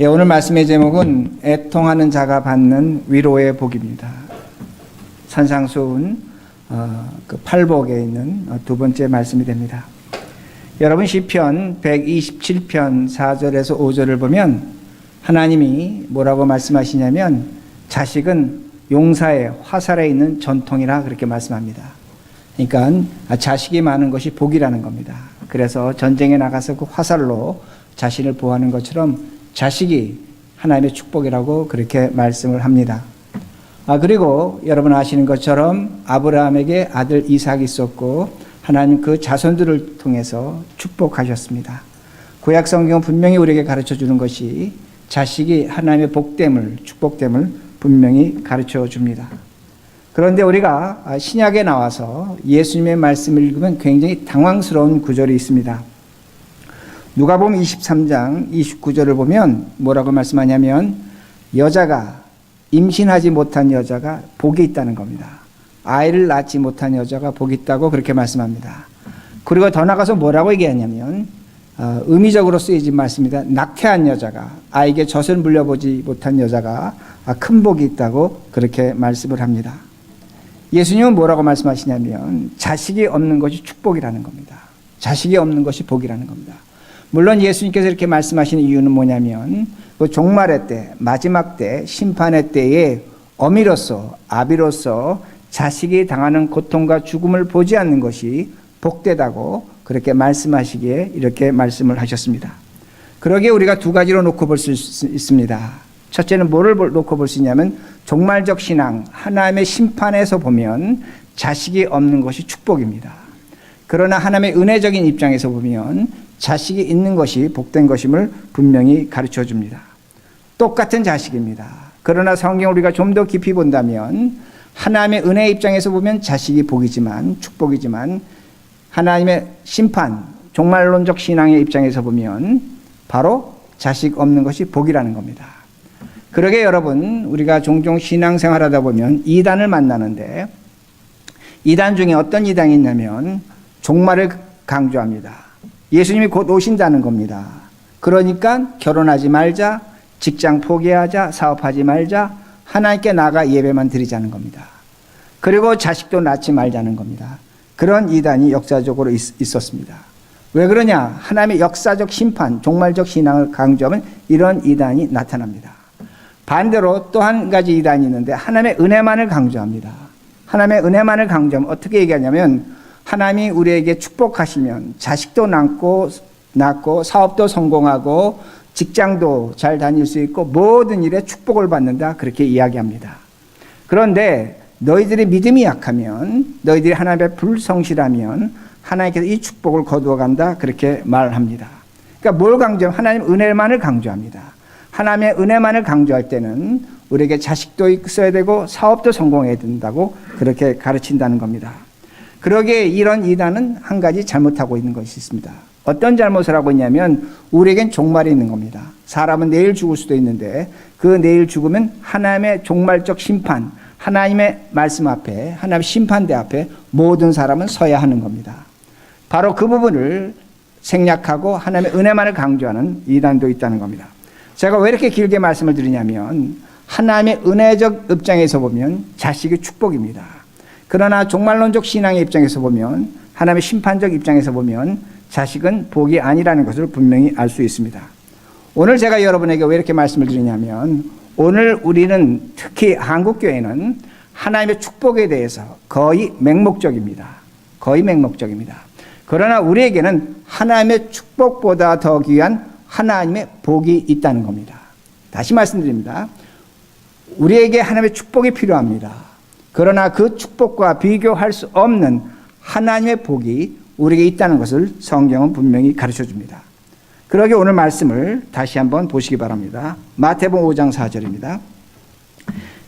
예, 오늘 말씀의 제목은 애통하는 자가 받는 위로의 복입니다. 산상수훈 그 팔복에 있는 두 번째 말씀이 됩니다. 여러분 시편 127편 4절에서 5절을 보면 하나님이 뭐라고 말씀하시냐면 자식은 용사의 화살에 있는 전통이라 그렇게 말씀합니다. 그러니까 자식이 많은 것이 복이라는 겁니다. 그래서 전쟁에 나가서 그 화살로 자신을 보호하는 것처럼 자식이 하나님의 축복이라고 그렇게 말씀을 합니다. 그리고 여러분 아시는 것처럼 아브라함에게 아들 이삭이 있었고 하나님 그 자손들을 통해서 축복하셨습니다. 구약 성경은 분명히 우리에게 가르쳐 주는 것이 자식이 하나님의 복됨을, 축복됨을 분명히 가르쳐 줍니다. 그런데 우리가 신약에 나와서 예수님의 말씀을 읽으면 굉장히 당황스러운 구절이 있습니다. 누가복음 23장 29절을 보면 뭐라고 말씀하냐면 여자가 임신하지 못한 여자가 복이 있다는 겁니다. 아이를 낳지 못한 여자가 복이 있다고 그렇게 말씀합니다. 그리고 더 나가서 뭐라고 얘기하냐면 의미적으로 쓰여진 말씀입니다. 낙태한 여자가, 아이에게 젖을 물려보지 못한 여자가 큰 복이 있다고 그렇게 말씀을 합니다. 예수님은 뭐라고 말씀하시냐면 자식이 없는 것이 축복이라는 겁니다. 자식이 없는 것이 복이라는 겁니다. 물론 예수님께서 이렇게 말씀하시는 이유는 뭐냐면 그 종말의 때, 마지막 때, 심판의 때에 어미로서, 아비로서 자식이 당하는 고통과 죽음을 보지 않는 것이 복되다고 그렇게 말씀하시기에 이렇게 말씀을 하셨습니다. 그러기에 우리가 두 가지로 놓고 볼 수 있습니다. 첫째는 뭐를 놓고 볼 수 있냐면 종말적 신앙, 하나님의 심판에서 보면 자식이 없는 것이 축복입니다. 그러나 하나님의 은혜적인 입장에서 보면 자식이 있는 것이 복된 것임을 분명히 가르쳐 줍니다. 똑같은 자식입니다. 그러나 성경을 우리가 좀 더 깊이 본다면 하나님의 은혜 입장에서 보면 자식이 복이지만, 축복이지만 하나님의 심판, 종말론적 신앙의 입장에서 보면 바로 자식 없는 것이 복이라는 겁니다. 그러게 여러분, 우리가 종종 신앙생활하다 보면 이단을 만나는데 이단 중에 어떤 이단이 있냐면 종말을 강조합니다. 예수님이 곧 오신다는 겁니다. 그러니까 결혼하지 말자, 직장 포기하자, 사업하지 말자, 하나님께 나가 예배만 드리자는 겁니다. 그리고 자식도 낳지 말자는 겁니다. 그런 이단이 역사적으로 있었습니다. 왜 그러냐? 하나님의 역사적 심판, 종말적 신앙을 강조하면 이런 이단이 나타납니다. 반대로 또 한 가지 이단이 있는데 하나님의 은혜만을 강조합니다. 하나님의 은혜만을 강조하면 어떻게 얘기하냐면 하나님이 우리에게 축복하시면 자식도 낳고 사업도 성공하고 직장도 잘 다닐 수 있고 모든 일에 축복을 받는다 그렇게 이야기합니다. 그런데 너희들이 믿음이 약하면 너희들이 하나님의 불성실하면 하나님께서 이 축복을 거두어 간다 그렇게 말합니다. 그러니까 뭘 강조하면 하나님 은혜만을 강조합니다. 하나님의 은혜만을 강조할 때는 우리에게 자식도 있어야 되고 사업도 성공해야 된다고 그렇게 가르친다는 겁니다. 그러기에 이런 이단은 한 가지 잘못하고 있는 것이 있습니다. 어떤 잘못을 하고 있냐면 우리에겐 종말이 있는 겁니다. 사람은 내일 죽을 수도 있는데 그 내일 죽으면 하나님의 종말적 심판, 하나님의 말씀 앞에, 하나님의 심판대 앞에 모든 사람은 서야 하는 겁니다. 바로 그 부분을 생략하고 하나님의 은혜만을 강조하는 이단도 있다는 겁니다. 제가 왜 이렇게 길게 말씀을 드리냐면 하나님의 은혜적 입장에서 보면 자식이 축복입니다. 그러나 종말론적 신앙의 입장에서 보면 하나님의 심판적 입장에서 보면 자식은 복이 아니라는 것을 분명히 알 수 있습니다. 오늘 제가 여러분에게 왜 이렇게 말씀을 드리냐면 오늘 우리는 특히 한국교회는 하나님의 축복에 대해서 거의 맹목적입니다. 거의 맹목적입니다. 그러나 우리에게는 하나님의 축복보다 더 귀한 하나님의 복이 있다는 겁니다. 다시 말씀드립니다. 우리에게 하나님의 축복이 필요합니다. 그러나 그 축복과 비교할 수 없는 하나님의 복이 우리에게 있다는 것을 성경은 분명히 가르쳐 줍니다. 그러기에 오늘 말씀을 다시 한번 보시기 바랍니다. 마태복음 5장 4절입니다.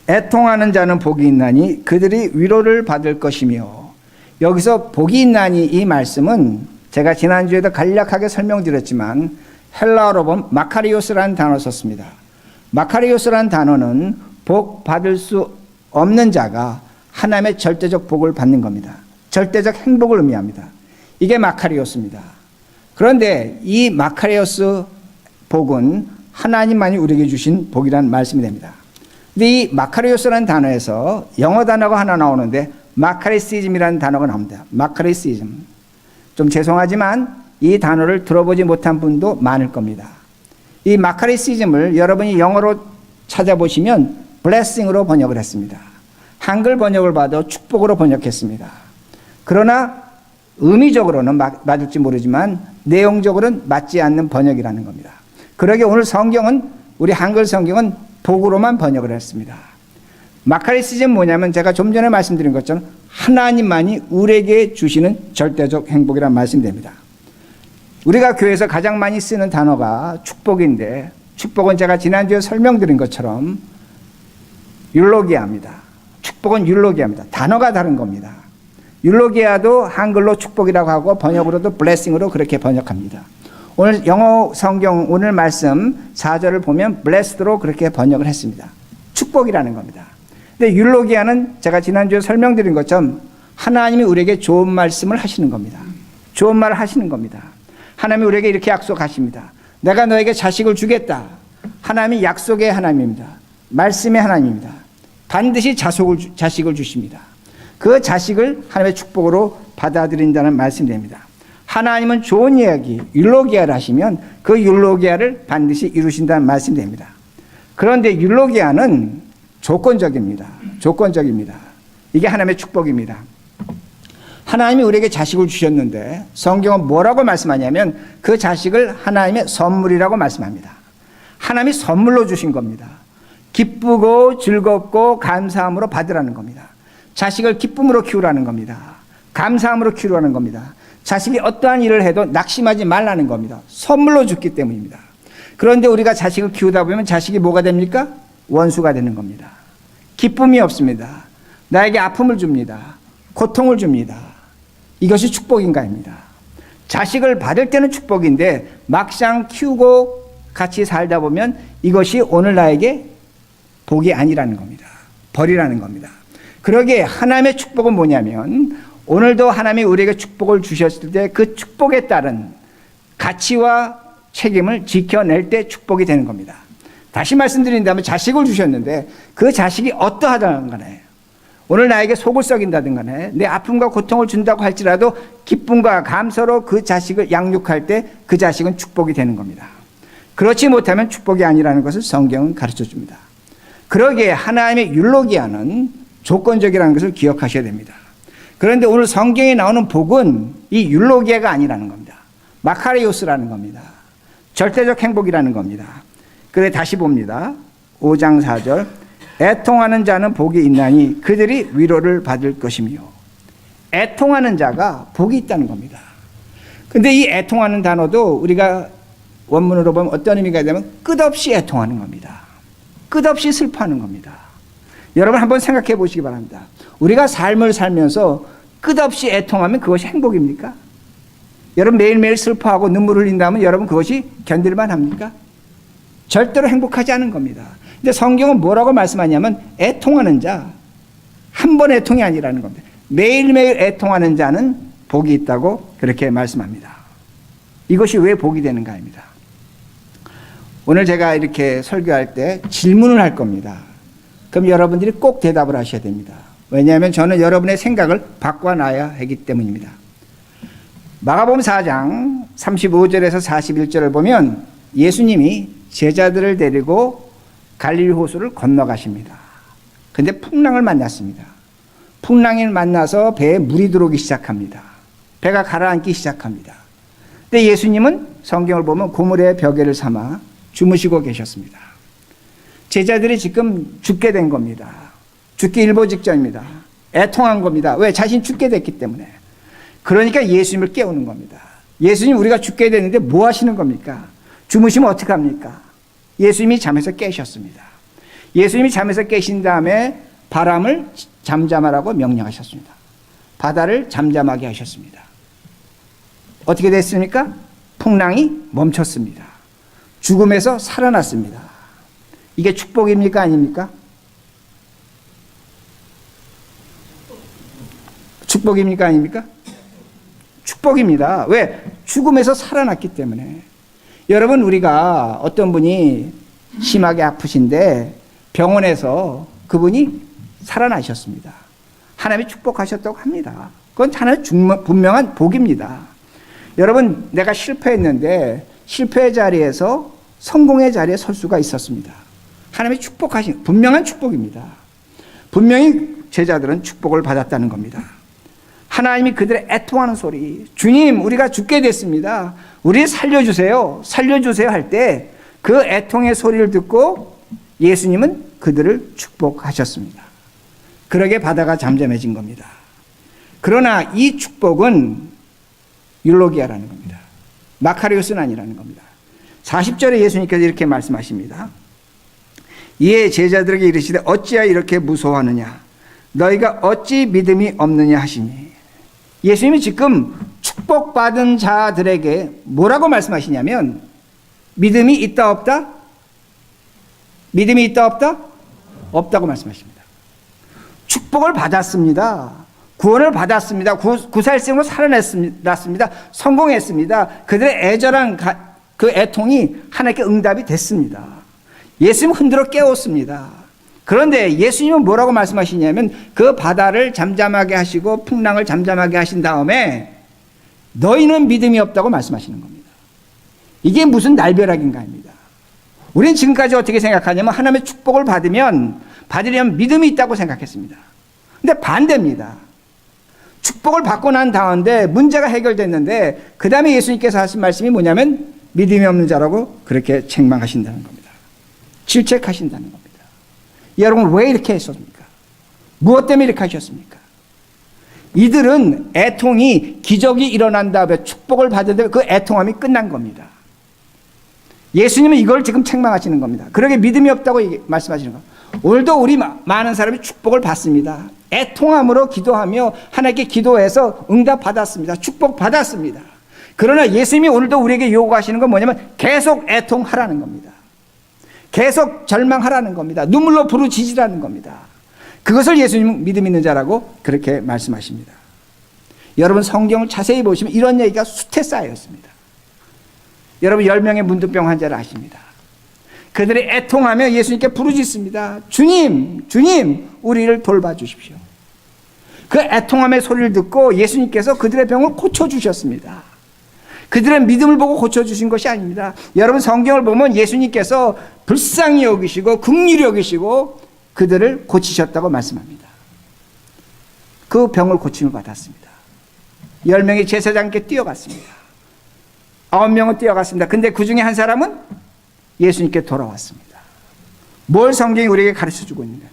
애통하는 자는 복이 있나니 그들이 위로를 받을 것이며, 여기서 복이 있나니 이 말씀은 제가 지난주에도 간략하게 설명드렸지만 헬라어로 보면 마카리오스라는 단어를 썼습니다. 마카리오스라는 단어는 복 받을 수 없는 자가 하나님의 절대적 복을 받는 겁니다. 절대적 행복을 의미합니다. 이게 마카리오스입니다. 그런데 이 마카리오스 복은 하나님만이 우리에게 주신 복이라는 말씀이 됩니다. 근데 이 마카리오스라는 단어에서 영어 단어가 하나 나오는데 마카리시즘이라는 단어가 나옵니다. 마카리시즘. 좀 죄송하지만 이 단어를 들어보지 못한 분도 많을 겁니다. 이 마카리시즘을 여러분이 영어로 찾아보시면 blessing으로 번역을 했습니다. 한글 번역을 봐도 축복으로 번역했습니다. 그러나 의미적으로는 맞을지 모르지만 내용적으로는 맞지 않는 번역이라는 겁니다. 그러기에 오늘 성경은, 우리 한글 성경은 복으로만 번역을 했습니다. 마카리시즘은 뭐냐면 제가 좀 전에 말씀드린 것처럼 하나님만이 우리에게 주시는 절대적 행복이라는 말씀이 됩니다. 우리가 교회에서 가장 많이 쓰는 단어가 축복인데, 축복은 제가 지난주에 설명드린 것처럼 율로기아입니다. 축복은 율로기아입니다. 단어가 다른 겁니다. 율로기아도 한글로 축복이라고 하고 번역으로도 블레싱으로 그렇게 번역합니다. 오늘 영어 성경 오늘 말씀 4절을 보면 blessed로 그렇게 번역을 했습니다. 축복이라는 겁니다. 근데 율로기아는 제가 지난주에 설명드린 것처럼 하나님이 우리에게 좋은 말씀을 하시는 겁니다. 좋은 말을 하시는 겁니다. 하나님이 우리에게 이렇게 약속하십니다. 내가 너에게 자식을 주겠다. 하나님이 약속의 하나님입니다. 말씀의 하나님입니다. 반드시 자식을 주십니다. 그 자식을 하나님의 축복으로 받아들인다는 말씀이 됩니다. 하나님은 좋은 이야기, 율로기아를 하시면 그 율로기아를 반드시 이루신다는 말씀이 됩니다. 그런데 율로기아는 조건적입니다. 조건적입니다. 이게 하나님의 축복입니다. 하나님이 우리에게 자식을 주셨는데 성경은 뭐라고 말씀하냐면 그 자식을 하나님의 선물이라고 말씀합니다. 하나님이 선물로 주신 겁니다. 기쁘고 즐겁고 감사함으로 받으라는 겁니다. 자식을 기쁨으로 키우라는 겁니다. 감사함으로 키우라는 겁니다. 자식이 어떠한 일을 해도 낙심하지 말라는 겁니다. 선물로 줬기 때문입니다. 그런데 우리가 자식을 키우다 보면 자식이 뭐가 됩니까? 원수가 되는 겁니다. 기쁨이 없습니다. 나에게 아픔을 줍니다. 고통을 줍니다. 이것이 축복인가입니다. 자식을 받을 때는 축복인데 막상 키우고 같이 살다 보면 이것이 오늘 나에게 복이 아니라는 겁니다. 벌이라는 겁니다. 그러기에 하나님의 축복은 뭐냐면 오늘도 하나님이 우리에게 축복을 주셨을 때 그 축복에 따른 가치와 책임을 지켜낼 때 축복이 되는 겁니다. 다시 말씀드린다면 자식을 주셨는데 그 자식이 어떠하든 간에 오늘 나에게 속을 썩인다든 간에 내 아픔과 고통을 준다고 할지라도 기쁨과 감사로 그 자식을 양육할 때 그 자식은 축복이 되는 겁니다. 그렇지 못하면 축복이 아니라는 것을 성경은 가르쳐 줍니다. 그러기에 하나님의 율로기아는 조건적이라는 것을 기억하셔야 됩니다. 그런데 오늘 성경에 나오는 복은 이 율로기아가 아니라는 겁니다. 마카리오스라는 겁니다. 절대적 행복이라는 겁니다. 그래 다시 봅니다. 5장 4절 애통하는 자는 복이 있나니 그들이 위로를 받을 것이며 애통하는 자가 복이 있다는 겁니다. 근데 이 애통하는 단어도 우리가 원문으로 보면 어떤 의미가 되면 끝없이 애통하는 겁니다. 끝없이 슬퍼하는 겁니다. 여러분 한번 생각해 보시기 바랍니다. 우리가 삶을 살면서 끝없이 애통하면 그것이 행복입니까? 여러분 매일매일 슬퍼하고 눈물을 흘린다면 여러분 그것이 견딜만 합니까? 절대로 행복하지 않은 겁니다. 근데 성경은 뭐라고 말씀하냐면 애통하는 자, 한 번 애통이 아니라는 겁니다. 매일매일 애통하는 자는 복이 있다고 그렇게 말씀합니다. 이것이 왜 복이 되는가입니다. 오늘 제가 이렇게 설교할 때 질문을 할 겁니다. 그럼 여러분들이 꼭 대답을 하셔야 됩니다. 왜냐하면 저는 여러분의 생각을 바꿔놔야 하기 때문입니다. 마가복음 4장 35절에서 41절을 보면 예수님이 제자들을 데리고 갈릴리 호수를 건너가십니다. 그런데 풍랑을 만났습니다. 풍랑을 만나서 배에 물이 들어오기 시작합니다. 배가 가라앉기 시작합니다. 근데 예수님은 성경을 보면 고물의 벼개를 삼아 주무시고 계셨습니다. 제자들이 지금 죽게 된 겁니다. 죽기 일보 직전입니다. 애통한 겁니다. 왜? 자신 죽게 됐기 때문에. 그러니까 예수님을 깨우는 겁니다. 예수님 우리가 죽게 되는데 뭐 하시는 겁니까? 주무시면 어떡합니까? 예수님이 잠에서 깨셨습니다. 예수님이 잠에서 깨신 다음에 바람을 잠잠하라고 명령하셨습니다. 바다를 잠잠하게 하셨습니다. 어떻게 됐습니까? 풍랑이 멈췄습니다. 죽음에서 살아났습니다. 이게 축복입니까? 아닙니까? 축복입니까? 아닙니까? 축복입니다. 왜? 죽음에서 살아났기 때문에. 여러분, 우리가 어떤 분이 심하게 아프신데 병원에서 그분이 살아나셨습니다. 하나님이 축복하셨다고 합니다. 그건 하나의 분명한 복입니다. 여러분, 내가 실패했는데 실패의 자리에서 성공의 자리에 설 수가 있었습니다. 하나님이 축복하신 분명한 축복입니다. 분명히 제자들은 축복을 받았다는 겁니다. 하나님이 그들의 애통하는 소리, 주님, 우리가 죽게 됐습니다. 우리 살려주세요. 살려주세요 할 때 그 애통의 소리를 듣고 예수님은 그들을 축복하셨습니다. 그러게 바다가 잠잠해진 겁니다. 그러나 이 축복은 율로기아라는 겁니다. 마카리오스는 아니라는 겁니다. 40절에 예수님께서 이렇게 말씀하십니다. 이에 제자들에게 이르시되 어찌하여 이렇게 무서워하느냐, 너희가 어찌 믿음이 없느냐 하시니, 예수님이 지금 축복받은 자들에게 뭐라고 말씀하시냐면 믿음이 있다 없다? 믿음이 있다 없다? 없다고 말씀하십니다. 축복을 받았습니다. 구원을 받았습니다. 구살생으로 살아났습니다. 성공했습니다. 그들의 애절한 그 애통이 하나님께 응답이 됐습니다. 예수님 흔들어 깨웠습니다. 그런데 예수님은 뭐라고 말씀하시냐면 그 바다를 잠잠하게 하시고 풍랑을 잠잠하게 하신 다음에 너희는 믿음이 없다고 말씀하시는 겁니다. 이게 무슨 날벼락인가 합니다. 우리는 지금까지 어떻게 생각하냐면 하나님의 축복을 받으려면 믿음이 있다고 생각했습니다. 근데 반대입니다. 축복을 받고 난 다음에 문제가 해결됐는데 그 다음에 예수님께서 하신 말씀이 뭐냐면 믿음이 없는 자라고 그렇게 책망하신다는 겁니다. 질책하신다는 겁니다. 여러분, 왜 이렇게 했습니까? 무엇 때문에 이렇게 하셨습니까? 이들은 애통이 기적이 일어난 다음에 축복을 받은 그 애통함이 끝난 겁니다. 예수님은 이걸 지금 책망하시는 겁니다. 그러게 믿음이 없다고 말씀하시는 겁니다. 오늘도 우리 많은 사람이 축복을 받습니다. 애통함으로 기도하며 하나님께 기도해서 응답 받았습니다. 축복 받았습니다. 그러나 예수님이 오늘도 우리에게 요구하시는 건 뭐냐면 계속 애통하라는 겁니다. 계속 절망하라는 겁니다. 눈물로 부르짖으라는 겁니다. 그것을 예수님은 믿음 있는 자라고 그렇게 말씀하십니다. 여러분, 성경을 자세히 보시면 이런 얘기가 숱해 쌓여 있습니다. 여러분, 10명의 문둥병 환자를 아십니다. 그들이 애통하며 예수님께 부르짖습니다. 주님, 주님, 우리를 돌봐주십시오. 그 애통함의 소리를 듣고 예수님께서 그들의 병을 고쳐주셨습니다. 그들의 믿음을 보고 고쳐주신 것이 아닙니다. 여러분, 성경을 보면 예수님께서 불쌍히 여기시고 긍휼히 여기시고 그들을 고치셨다고 말씀합니다. 그 병을 고침을 받았습니다. 10명이 제사장께 뛰어갔습니다. 9명은 뛰어갔습니다. 근데 그 중에 한 사람은 예수님께 돌아왔습니다. 뭘 성경이 우리에게 가르쳐주고 있는가?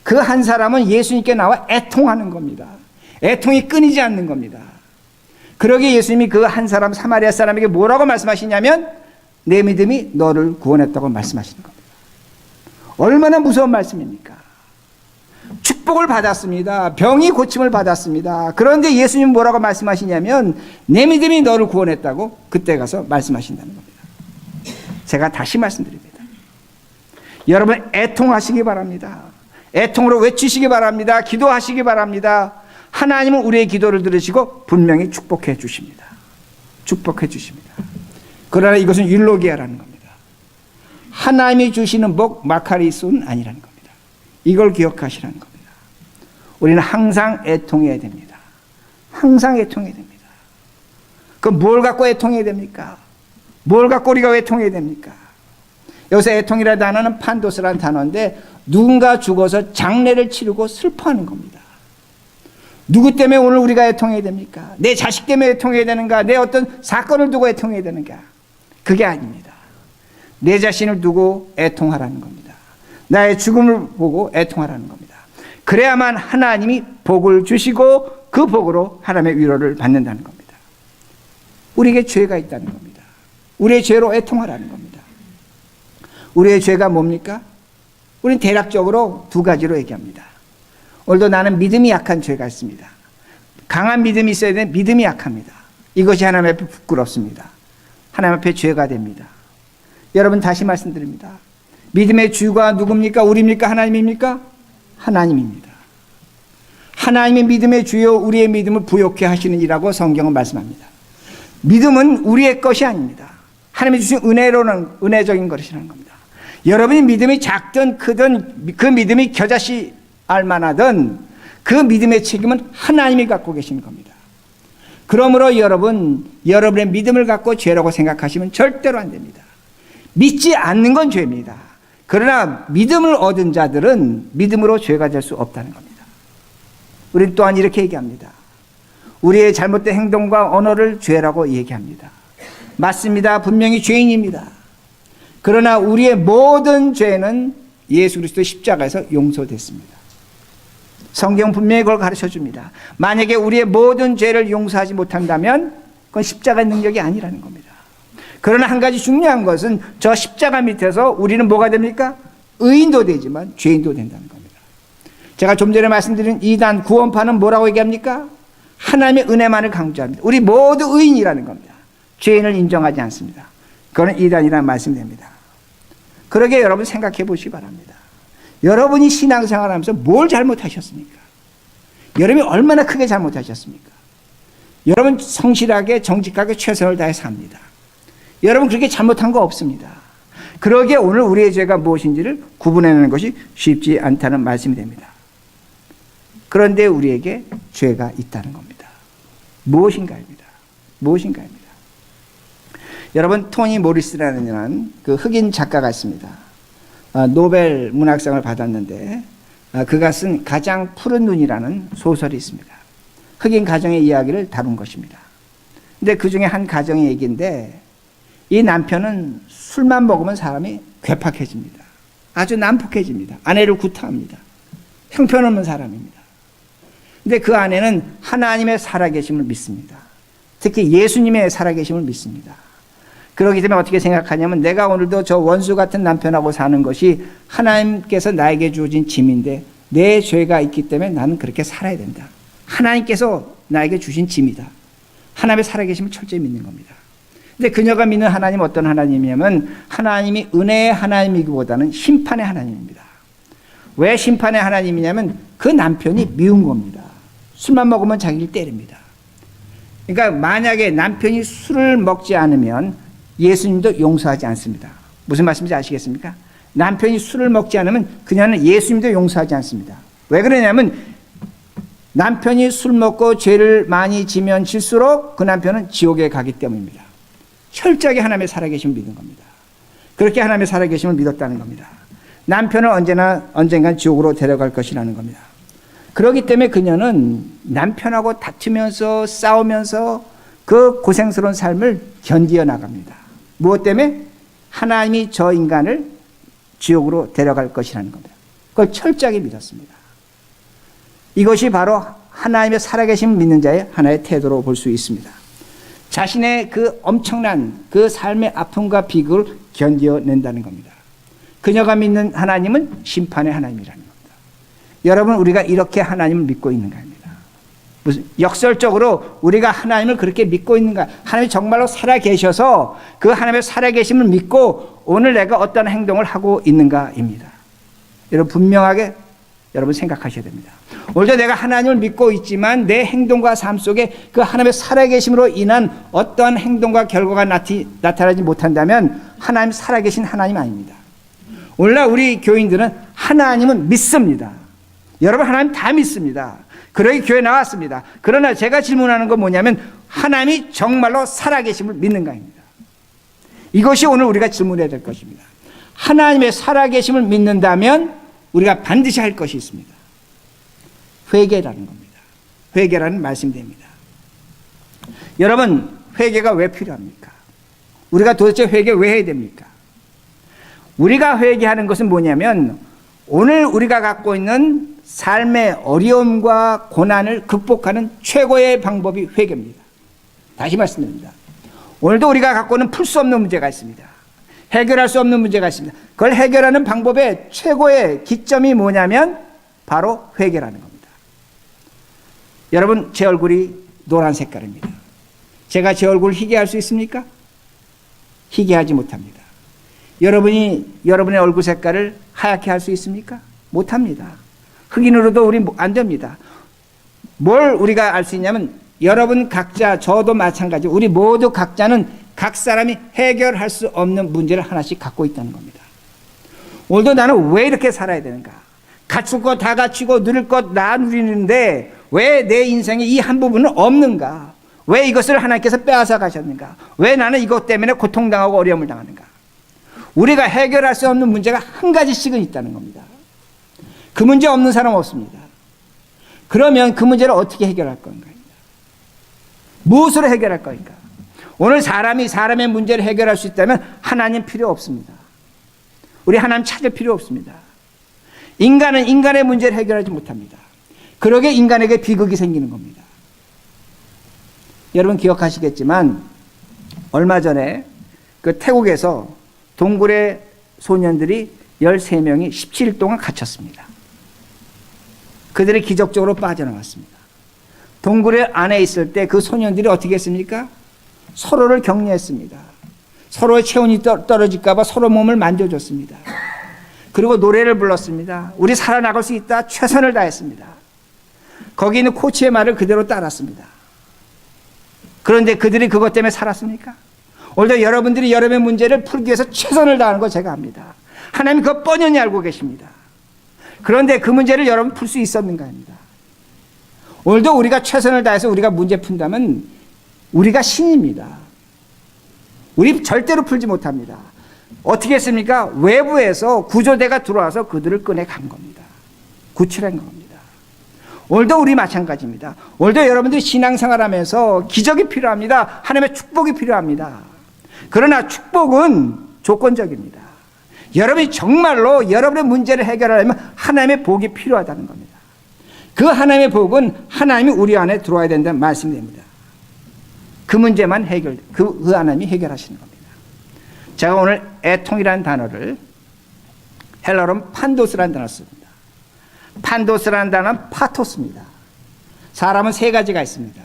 그 한 사람은 예수님께 나와 애통하는 겁니다. 애통이 끊이지 않는 겁니다. 그러기에 예수님이 그 한 사람, 사마리아 사람에게 뭐라고 말씀하시냐면 내 믿음이 너를 구원했다고 말씀하시는 겁니다. 얼마나 무서운 말씀입니까? 축복을 받았습니다. 병이 고침을 받았습니다. 그런데 예수님 뭐라고 말씀하시냐면 내 믿음이 너를 구원했다고 그때 가서 말씀하신다는 겁니다. 제가 다시 말씀드립니다. 여러분, 애통하시기 바랍니다. 애통으로 외치시기 바랍니다. 기도하시기 바랍니다. 하나님은 우리의 기도를 들으시고 분명히 축복해 주십니다. 축복해 주십니다. 그러나 이것은 율로기아라는 겁니다. 하나님이 주시는 복 마카리스는 아니라는 겁니다. 이걸 기억하시라는 겁니다. 우리는 항상 애통해야 됩니다. 항상 애통해야 됩니다. 그럼 뭘 갖고 애통해야 됩니까? 뭘 갖고 우리가 애통해야 됩니까? 여기서 애통이라는 단어는 판도스라는 단어인데 누군가 죽어서 장례를 치르고 슬퍼하는 겁니다. 누구 때문에 오늘 우리가 애통해야 됩니까? 내 자식 때문에 애통해야 되는가? 내 어떤 사건을 두고 애통해야 되는가? 그게 아닙니다. 내 자신을 두고 애통하라는 겁니다. 나의 죽음을 보고 애통하라는 겁니다. 그래야만 하나님이 복을 주시고 그 복으로 하나님의 위로를 받는다는 겁니다. 우리에게 죄가 있다는 겁니다. 우리의 죄로 애통하라는 겁니다. 우리의 죄가 뭡니까? 우리는 대략적으로 두 가지로 얘기합니다. 오늘도 나는 믿음이 약한 죄가 있습니다. 강한 믿음이 있어야 되는데 믿음이 약합니다. 이것이 하나님 앞에 부끄럽습니다. 하나님 앞에 죄가 됩니다. 여러분, 다시 말씀드립니다. 믿음의 주가 누굽니까? 우리입니까? 하나님입니까? 하나님입니다. 하나님의 믿음의 주요 우리의 믿음을 부욕해 하시는 이라고 성경은 말씀합니다. 믿음은 우리의 것이 아닙니다. 하나님이 주신 은혜로는 은혜적인 것이라는 겁니다. 여러분이 믿음이 작든 크든 그 믿음이 겨자씨 알만하든 그 믿음의 책임은 하나님이 갖고 계시는 겁니다. 그러므로 여러분의 믿음을 갖고 죄라고 생각하시면 절대로 안 됩니다. 믿지 않는 건 죄입니다. 그러나 믿음을 얻은 자들은 믿음으로 죄가 될 수 없다는 겁니다. 우리는 또한 이렇게 얘기합니다. 우리의 잘못된 행동과 언어를 죄라고 얘기합니다. 맞습니다. 분명히 죄인입니다. 그러나 우리의 모든 죄는 예수 그리스도의 십자가에서 용서됐습니다. 성경 분명히 그걸 가르쳐 줍니다. 만약에 우리의 모든 죄를 용서하지 못한다면 그건 십자가의 능력이 아니라는 겁니다. 그러나 한 가지 중요한 것은 저 십자가 밑에서 우리는 뭐가 됩니까? 의인도 되지만 죄인도 된다는 겁니다. 제가 좀 전에 말씀드린 이단 구원파는 뭐라고 얘기합니까? 하나님의 은혜만을 강조합니다. 우리 모두 의인이라는 겁니다. 죄인을 인정하지 않습니다. 그거는 이단이라는 말씀이 됩니다. 그러게 여러분 생각해 보시기 바랍니다. 여러분이 신앙생활 하면서 뭘 잘못하셨습니까? 여러분이 얼마나 크게 잘못하셨습니까? 여러분 성실하게 정직하게 최선을 다해 삽니다. 여러분 그렇게 잘못한 거 없습니다. 그러기에 오늘 우리의 죄가 무엇인지를 구분해내는 것이 쉽지 않다는 말씀이 됩니다. 그런데 우리에게 죄가 있다는 겁니다. 무엇인가입니다. 무엇인가입니다. 여러분 토니 모리스라는 그 흑인 작가가 있습니다. 노벨 문학상을 받았는데 그가 쓴 가장 푸른 눈이라는 소설이 있습니다. 흑인 가정의 이야기를 다룬 것입니다. 근데 그 중에 한 가정의 얘기인데 이 남편은 술만 먹으면 사람이 괴팍해집니다. 아주 난폭해집니다. 아내를 구타합니다. 형편없는 사람입니다. 근데 그 아내는 하나님의 살아계심을 믿습니다. 특히 예수님의 살아계심을 믿습니다. 그렇기 때문에 어떻게 생각하냐면 내가 오늘도 저 원수 같은 남편하고 사는 것이 하나님께서 나에게 주어진 짐인데 내 죄가 있기 때문에 나는 그렇게 살아야 된다. 하나님께서 나에게 주신 짐이다. 하나님의 살아계심을 철저히 믿는 겁니다. 근데 그녀가 믿는 하나님은 어떤 하나님이냐면 하나님이 은혜의 하나님이기보다는 심판의 하나님입니다. 왜 심판의 하나님이냐면 그 남편이 미운 겁니다. 술만 먹으면 자기를 때립니다. 그러니까 만약에 남편이 술을 먹지 않으면 예수님도 용서하지 않습니다. 무슨 말씀인지 아시겠습니까? 남편이 술을 먹지 않으면 그녀는 예수님도 용서하지 않습니다. 왜 그러냐면 남편이 술 먹고 죄를 많이 지면 질수록 그 남편은 지옥에 가기 때문입니다. 철저하게 하나님의 살아계심을 믿는 겁니다. 그렇게 하나님의 살아계심을 믿었다는 겁니다. 남편을 언젠간 지옥으로 데려갈 것이라는 겁니다. 그렇기 때문에 그녀는 남편하고 다투면서 싸우면서 그 고생스러운 삶을 견디어 나갑니다. 무엇 때문에? 하나님이 저 인간을 지옥으로 데려갈 것이라는 겁니다. 그걸 철저하게 믿었습니다. 이것이 바로 하나님의 살아계심을 믿는 자의 하나의 태도로 볼 수 있습니다. 자신의 그 엄청난 그 삶의 아픔과 비극을 견뎌낸다는 겁니다. 그녀가 믿는 하나님은 심판의 하나님이라는 겁니다. 여러분 우리가 이렇게 하나님을 믿고 있는가 합니다. 무슨 역설적으로 우리가 하나님을 그렇게 믿고 있는가? 하나님이 정말로 살아계셔서 그 하나님의 살아계심을 믿고 오늘 내가 어떤 행동을 하고 있는가입니다. 여러분 분명하게 여러분 생각하셔야 됩니다. 오늘도 내가 하나님을 믿고 있지만 내 행동과 삶 속에 그 하나님의 살아계심으로 인한 어떠한 행동과 결과가 나타나지 못한다면 하나님 살아계신 하나님 아닙니다. 오늘날 우리 교인들은 하나님을 믿습니다. 여러분 하나님 다 믿습니다. 그러기 교회 나왔습니다. 그러나 제가 질문하는 건 뭐냐면 하나님이 정말로 살아계심을 믿는가입니다. 이것이 오늘 우리가 질문해야 될 것입니다. 하나님의 살아계심을 믿는다면 우리가 반드시 할 것이 있습니다. 회개라는 겁니다. 회개라는 말씀이 됩니다. 여러분 회개가 왜 필요합니까? 우리가 도대체 회개 왜 해야 됩니까? 우리가 회개하는 것은 뭐냐면 오늘 우리가 갖고 있는 삶의 어려움과 고난을 극복하는 최고의 방법이 회개입니다. 다시 말씀드립니다. 오늘도 우리가 갖고 있는 풀 수 없는 문제가 있습니다. 해결할 수 없는 문제가 있습니다. 그걸 해결하는 방법의 최고의 기점이 뭐냐면 바로 회개라는 겁니다. 여러분 제 얼굴이 노란 색깔입니다. 제가 제 얼굴을 희게할 수 있습니까? 희게하지 못합니다. 여러분의 얼굴 색깔을 하얗게 할 수 있습니까? 못합니다. 흑인으로도 우리 안 됩니다. 뭘 우리가 알 수 있냐면 여러분 각자 저도 마찬가지 우리 모두 각자는 각 사람이 해결할 수 없는 문제를 하나씩 갖고 있다는 겁니다. 오늘도 나는 왜 이렇게 살아야 되는가? 갖출 것 다 갖추고 누릴 것 다 누리는데 왜 내 인생에 이 한 부분은 없는가? 왜 이것을 하나님께서 빼앗아 가셨는가? 왜 나는 이것 때문에 고통당하고 어려움을 당하는가? 우리가 해결할 수 없는 문제가 한 가지씩은 있다는 겁니다. 그 문제 없는 사람 없습니다. 그러면 그 문제를 어떻게 해결할 건가? 무엇으로 해결할 건가? 오늘 사람이 사람의 문제를 해결할 수 있다면 하나님 필요 없습니다. 우리 하나님 찾을 필요 없습니다. 인간은 인간의 문제를 해결하지 못합니다. 그러게 인간에게 비극이 생기는 겁니다. 여러분 기억하시겠지만 얼마 전에 그 태국에서 동굴의 소년들이 13명이 17일 동안 갇혔습니다. 그들이 기적적으로 빠져나왔습니다. 동굴의 안에 있을 때 그 소년들이 어떻게 했습니까? 서로를 격려했습니다. 서로의 체온이 떨어질까 봐 서로 몸을 만져줬습니다. 그리고 노래를 불렀습니다. 우리 살아나갈 수 있다. 최선을 다했습니다. 거기 있는 코치의 말을 그대로 따랐습니다. 그런데 그들이 그것 때문에 살았습니까? 오늘도 여러분들이 여러분의 문제를 풀기 위해서 최선을 다하는 거 제가 압니다. 하나님 그거 뻔히 알고 계십니다. 그런데 그 문제를 여러분 풀 수 있었는가 합니다. 오늘도 우리가 최선을 다해서 우리가 문제 푼다면 우리가 신입니다. 우리 절대로 풀지 못합니다. 어떻게 했습니까? 외부에서 구조대가 들어와서 그들을 꺼내간 겁니다. 구출한 겁니다. 오늘도 우리 마찬가지입니다. 오늘도 여러분들이 신앙생활하면서 기적이 필요합니다. 하나님의 축복이 필요합니다. 그러나 축복은 조건적입니다. 여러분이 정말로 여러분의 문제를 해결하려면 하나님의 복이 필요하다는 겁니다. 그 하나님의 복은 하나님이 우리 안에 들어와야 된다는 말씀이 됩니다. 그 문제만 그 하나님이 해결하시는 겁니다. 제가 오늘 애통이라는 단어를 헬라어로 판도스라는 단어를 씁니다. 판도스라는 단어는 파토스입니다. 사람은 세 가지가 있습니다.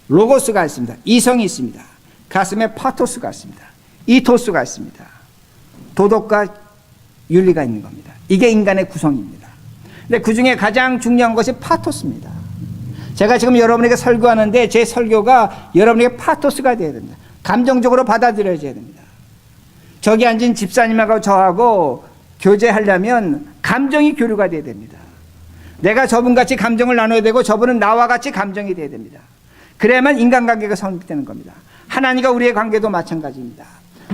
로고스가 있습니다. 이성이 있습니다. 가슴에 파토스가 있습니다. 이토스가 있습니다. 도덕과 윤리가 있는 겁니다. 이게 인간의 구성입니다. 근데 그 중에 가장 중요한 것이 파토스입니다. 제가 지금 여러분에게 설교하는데 제 설교가 여러분에게 파토스가 되어야 됩니다. 감정적으로 받아들여져야 됩니다. 저기 앉은 집사님하고 저하고 교제하려면 감정이 교류가 되어야 됩니다. 내가 저분같이 감정을 나눠야 되고 저분은 나와 같이 감정이 되어야 됩니다. 그래야만 인간관계가 성립되는 겁니다. 하나님과 우리의 관계도 마찬가지입니다.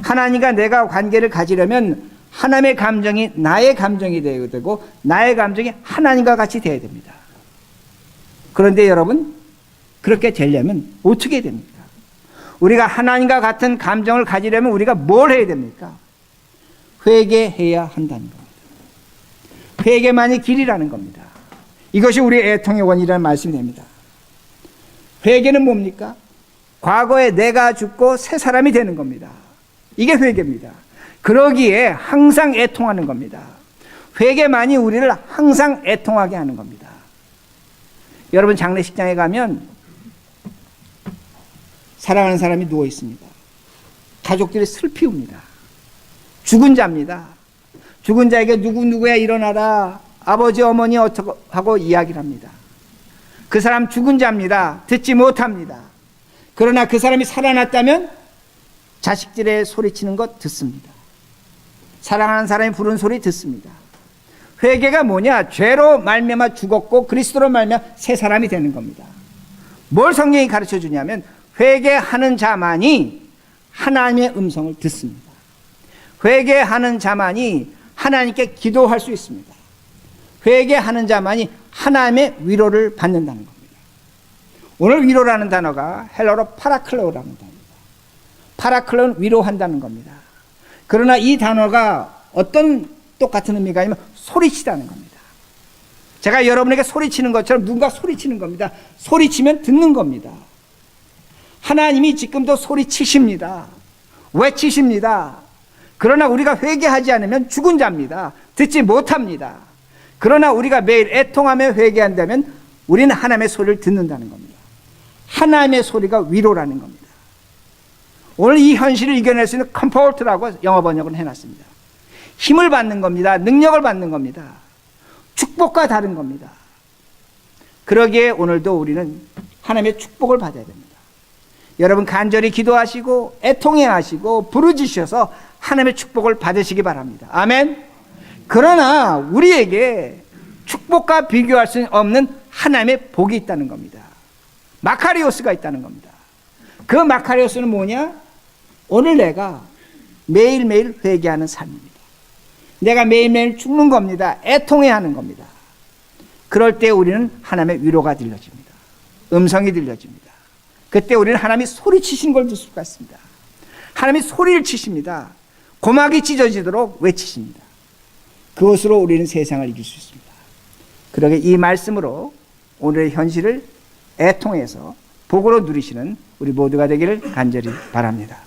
하나님과 내가 관계를 가지려면 하나님의 감정이 나의 감정이 되어야 되고 나의 감정이 하나님과 같이 되어야 됩니다. 그런데 여러분 그렇게 되려면 어떻게 됩니까? 우리가 하나님과 같은 감정을 가지려면 우리가 뭘 해야 됩니까? 회개해야 한다는 겁니다. 회개만이 길이라는 겁니다. 이것이 우리의 애통의 원이라는 말씀이 됩니다. 회개는 뭡니까? 과거에 내가 죽고 새 사람이 되는 겁니다. 이게 회개입니다. 그러기에 항상 애통하는 겁니다. 회개만이 우리를 항상 애통하게 하는 겁니다. 여러분 장례식장에 가면 사랑하는 사람이 누워 있습니다. 가족들이 슬피 웁니다. 죽은 자입니다. 죽은 자에게 누구누구야 일어나라. 아버지 어머니 어떻게 하고 이야기를 합니다. 그 사람 죽은 자입니다. 듣지 못합니다. 그러나 그 사람이 살아났다면 자식들의 소리치는 것 듣습니다. 사랑하는 사람이 부르는 소리 듣습니다. 회개가 뭐냐? 죄로 말미암아 죽었고 그리스도로 말미암아 새 사람이 되는 겁니다. 뭘 성경이 가르쳐 주냐면 회개하는 자만이 하나님의 음성을 듣습니다. 회개하는 자만이 하나님께 기도할 수 있습니다. 회개하는 자만이 하나님의 위로를 받는다는 겁니다. 오늘 위로라는 단어가 헬라어로 파라클레오라는 단어입니다. 파라클레오는 위로한다는 겁니다. 그러나 이 단어가 어떤 똑같은 의미가 아니면 소리치다는 겁니다. 제가 여러분에게 소리치는 것처럼 누군가 소리치는 겁니다. 소리치면 듣는 겁니다. 하나님이 지금도 소리치십니다. 외치십니다. 그러나 우리가 회개하지 않으면 죽은 자입니다. 듣지 못합니다. 그러나 우리가 매일 애통하며 회개한다면 우리는 하나님의 소리를 듣는다는 겁니다. 하나님의 소리가 위로라는 겁니다. 오늘 이 현실을 이겨낼 수 있는 comfort라고 영어 번역을 해놨습니다. 힘을 받는 겁니다. 능력을 받는 겁니다. 축복과 다른 겁니다. 그러기에 오늘도 우리는 하나님의 축복을 받아야 됩니다. 여러분 간절히 기도하시고 애통해 하시고 부르짖으셔서 하나님의 축복을 받으시기 바랍니다. 아멘. 그러나 우리에게 축복과 비교할 수 없는 하나님의 복이 있다는 겁니다. 마카리오스가 있다는 겁니다. 그 마카리오스는 뭐냐? 오늘 내가 매일매일 회개하는 삶입니다. 내가 매일매일 죽는 겁니다. 애통해 하는 겁니다. 그럴 때 우리는 하나님의 위로가 들려집니다. 음성이 들려집니다. 그때 우리는 하나님이 소리치신 걸 들 수가 있습니다. 하나님이 소리를 치십니다. 고막이 찢어지도록 외치십니다. 그것으로 우리는 세상을 이길 수 있습니다. 그러게 이 말씀으로 오늘의 현실을 애통해서 복으로 누리시는 우리 모두가 되기를 간절히 바랍니다.